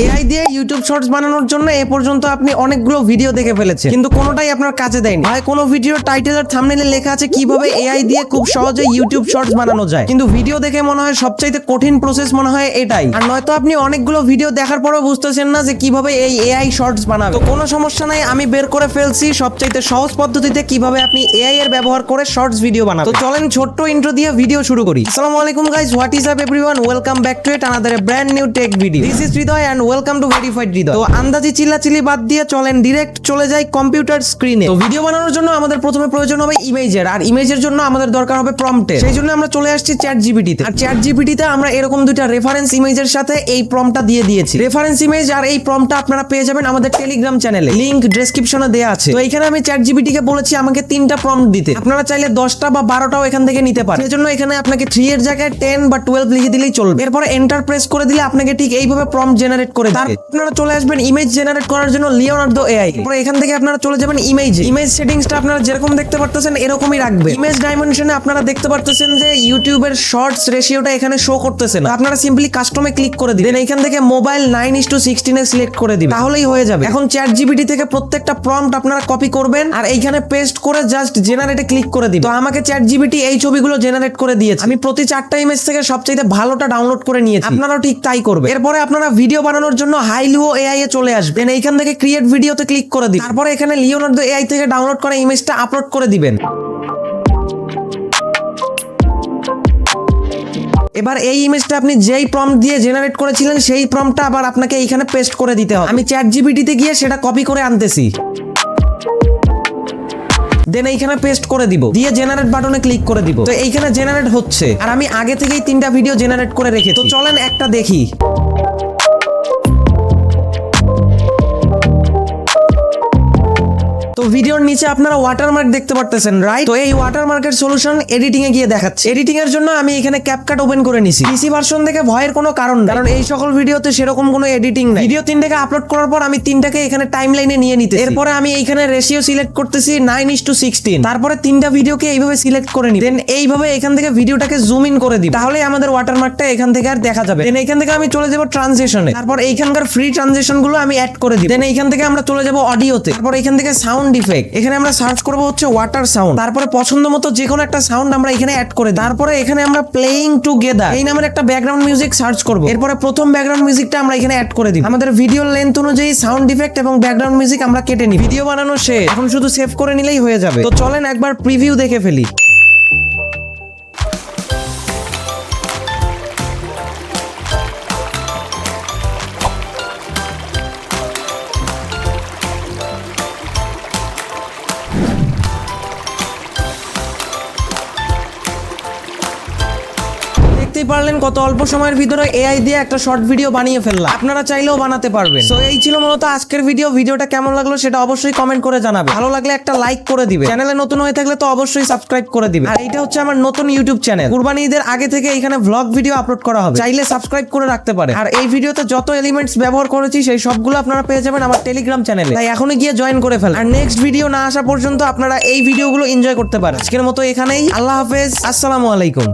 AI দিয়ে YouTube shorts বানানোর জন্য এ পর্যন্ত আপনি অনেকগুলো ভিডিও দেখে ফেলেছেন, কিন্তু কোনোটাই আপনার কাজে দেয়নি। হয় কোনো ভিডিওর টাইটেল আর থাম্বনেইলে লেখা আছে কিভাবে এআই দিয়ে খুব সহজে ইউটিউব শর্টস বানানো যায়, কিন্তু ভিডিও দেখে মনে হয় সবচাইতে কঠিন প্রসেস মনে হয় এটাই। আর নয়তো আপনি অনেকগুলো ভিডিও দেখার পরেও বুঝতেছেন না যে কিভাবে এই এআই শর্টস বানাবে। তো কোনো সমস্যা নাই, আমি বের করে ফেলছি সবচাইতে সহজ পদ্ধতিতে কিভাবে আপনি এআই এর ব্যবহার করে শর্টস ভিডিও বানাবেন। তো চলেন ছোট্ট ইন্ট্রো দিয়ে ভিডিও শুরু করি। আসসালামু আলাইকুম guys, what is up everyone, welcome back to another brand new tech video. This is Hridoy and welcome to verified Hridoy. তো আন্দাজি চিল্লাচিল্লি বাদ দিয়ে চলেন ডিরেক্ট চলে যাই কম্পিউটার স্ক্রিনে। তো ভিডিও বানানোর জন্য আমাদের প্রথমে প্রয়োজন হবে ইমেজের, আর ইমেজের জন্য আমাদের দরকার হবে প্রম্পটের। সেই জন্য আমরা চলে আসছি চ্যাট জিপিটিতে। আর চ্যাট জিপিটিতে আমরা এরকম দুইটা রেফারেন্স ইমেজের সাথে এই প্রম্পটটা দিয়ে দিয়েছি। রেফারেন্স ইমেজ আর এই প্রম্পটটা আপনারা পেয়ে যাবেন আমাদের টেলিগ্রাম চ্যানেলে, লিংক ডেসক্রিপশনে দেওয়া আছে। তো এখানে আমি চ্যাট জিপিটিকে বলেছি আমাকে 3টা প্রম্পট দিতে। আপনারা চাইলে 10টা বা 12টাও এখান থেকে নিতে পারেন। সেজন্য এখানে আপনাকে 3 এর জায়গায় 10 বা 12 লিখে দিলেই চলবে। এরপরে এন্টার প্রেস করে দিলে আপনাকে ঠিক এইভাবে প্রম্পট জেনারেট করে দেবে। আপনারা চলে আসবেন ইমেজ জেনারেট করার জন্য লিওনার্দো এআই। এরপরে এখান থেকে আপনারা চলে যাবেন ইমেজে। ইমেজ সেটিংসটা আপনারা যেরকম দেখতে পারতেছেন এরকমই রাখবেন। ইমেজ ডাইমেনশনে আপনারা দেখতে পারতেছেন যে ইউটিউবের শর্টস রেশিওটা এখানে শো করতেছে না। আপনারা সিম্পলি কাস্টমে ক্লিক করে দিবেন। এখান থেকে মোবাইল 9:16 এ সিলেক্ট করে দিবেন, তাহলেই হয়ে যাবে। এখন চ্যাট জিপিটি থেকে প্রত্যেকটা প্রম্পট আপনারা কপি করবেন আর এইখানে পেস্ট করে জাস্ট জেনারেটে ক্লিক করে দিবেন। তো আমাকে চ্যাট জিপিটি এই ছবিগুলো জেনারেট করে দিয়েছে। আমি প্রতি 4টা ইমেজ থেকে সবচেয়ে ভালোটা ডাউনলোড করে নিয়েছি। আপনারাও ঠিক তাই করবেন। এরপরে আপনারা ভিডিও বানানোর জন্য হাইলুও এআই এ চলে আসবেন। এইখান থেকে ক্রিয়েট ভিডিওতে ক্লিক করে দিন। তারপরে এখানে লিওনার্দো এআই থেকে ডাউনলোড করা ইমেজটা আপলোড করে দিবেন। এবার এই ইমেজটা আপনি যেই প্রম্পট দিয়ে জেনারেট করেছিলেন সেই প্রম্পটটা আবার আপনাকে এইখানে পেস্ট করে দিতে হবে। আমি চ্যাট জিপিটিতে গিয়ে সেটা কপি করে আনতেছি, দেন এইখানে পেস্ট করে দিব, দিয়ে জেনারেট বাটনে ক্লিক করে দিব। তো এইখানে জেনারেট হচ্ছে, আর আমি আগে থেকেই 3টা ভিডিও জেনারেট করে রেখেছি। তো চলেন একটা দেখি। তো ভিডিওর নিচে আপনারা ওয়াটারমার্ক দেখতে পারতেছেন, রাইট? তো এই ওয়াটারমার্কের সলিউশন এডিটিং এ গিয়ে দেখাচ্ছে। এডিটিং এর জন্য আমি এখানে ক্যাপকাট ওপেন করে নিছি। পিসি ভার্সন থেকে ভয়ের কোনো কারণ নেই, কারণ এই সকল ভিডিওতে সেরকম কোনো এডিটিং নাই। ভিডিও 3টাকে আপলোড করার পর আমি 3টাকে এখানে টাইমলাইনে নিয়ে নিতে। এরপরে আমি এইখানে রেশিও সিলেক্ট করতেছি 9:16। তারপরে 3টা ভিডিওকে এইভাবে সিলেক্ট করে নিই। দেন এইভাবে এখান থেকে ভিডিওটাকে জুম ইন করে দিই, তাহলে আমাদের ওয়াটারমার্কটা এখান থেকে আর দেখা যাবে। দেন এইখান থেকে আমি চলে যাব ট্রানজিশনে। তারপর এইখানকার ফ্রি ট্রানজিশন গুলো আমি অ্যাড করে দিই। দেন এইখান থেকে আমরা চলে যাব অডিওতে। তারপর এইখান থেকে সাউন্ড ইফেক্ট, এখানে আমরা সার্চ করব হচ্ছে ওয়াটার সাউন্ড। তারপরে পছন্দ মতো যে কোনো একটা সাউন্ড আমরা এখানে অ্যাড করে দিই। তারপরে এখানে আমরা প্লেইং টুগেদার এই নামের একটা ব্যাকগ্রাউন্ড মিউজিক সার্চ করব। এরপরে প্রথম ব্যাকগ্রাউন্ড মিউজিকটা আমরা এখানে অ্যাড করে দিই। আমাদের ভিডিওর লেন্থ অনুযায়ী সাউন্ড ইফেক্ট এবং ব্যাকগ্রাউন্ড মিউজিক আমরা কেটে নিই। ভিডিও বানানো শেষ, এখন শুধু সেভ করে নিলেই হয়ে যাবে। তো চলেন একবার প্রিভিউ দেখে ফেলি। দেখতেই পারলেন কত অল্প সময়ের ভিতরে এআই দিয়ে একটা শর্ট ভিডিও বানিয়ে ফেললাম। আপনারা চাইলেও বানাতে পারবেন। সো এই ছিল মূলত আজকের ভিডিও। ভিডিওটা কেমন লাগলো সেটা অবশ্যই কমেন্ট করে জানাবে। ভালো লাগলে একটা লাইক করে দিবে। চ্যানেলে নতুন হয়ে থাকলে তো অবশ্যই সাবস্ক্রাইব করে দিবে। আর এটা হচ্ছে আমার নতুন ইউটিউব চ্যানেল। কুরবানি ঈদের আগে থেকে এখানে ভ্লগ ভিডিও আপলোড করা হবে, চাইলে সাবস্ক্রাইব করে রাখতে পারে। আর এই ভিডিওতে যত এলিমেন্টস ব্যবহার করেছি সেই সবগুলো আপনারা পেয়ে যাবেন আমার টেলিগ্রাম চ্যানেলে, তাই এখনই গিয়ে জয়েন করে ফেলেন। আর নেক্সট ভিডিও না আসা পর্যন্ত আপনারা এই ভিডিওগুলো এনজয় করতে পারেন। আজকের মতো এখানেই, আল্লাহ হাফেজ, আসসালামু আলাইকুম।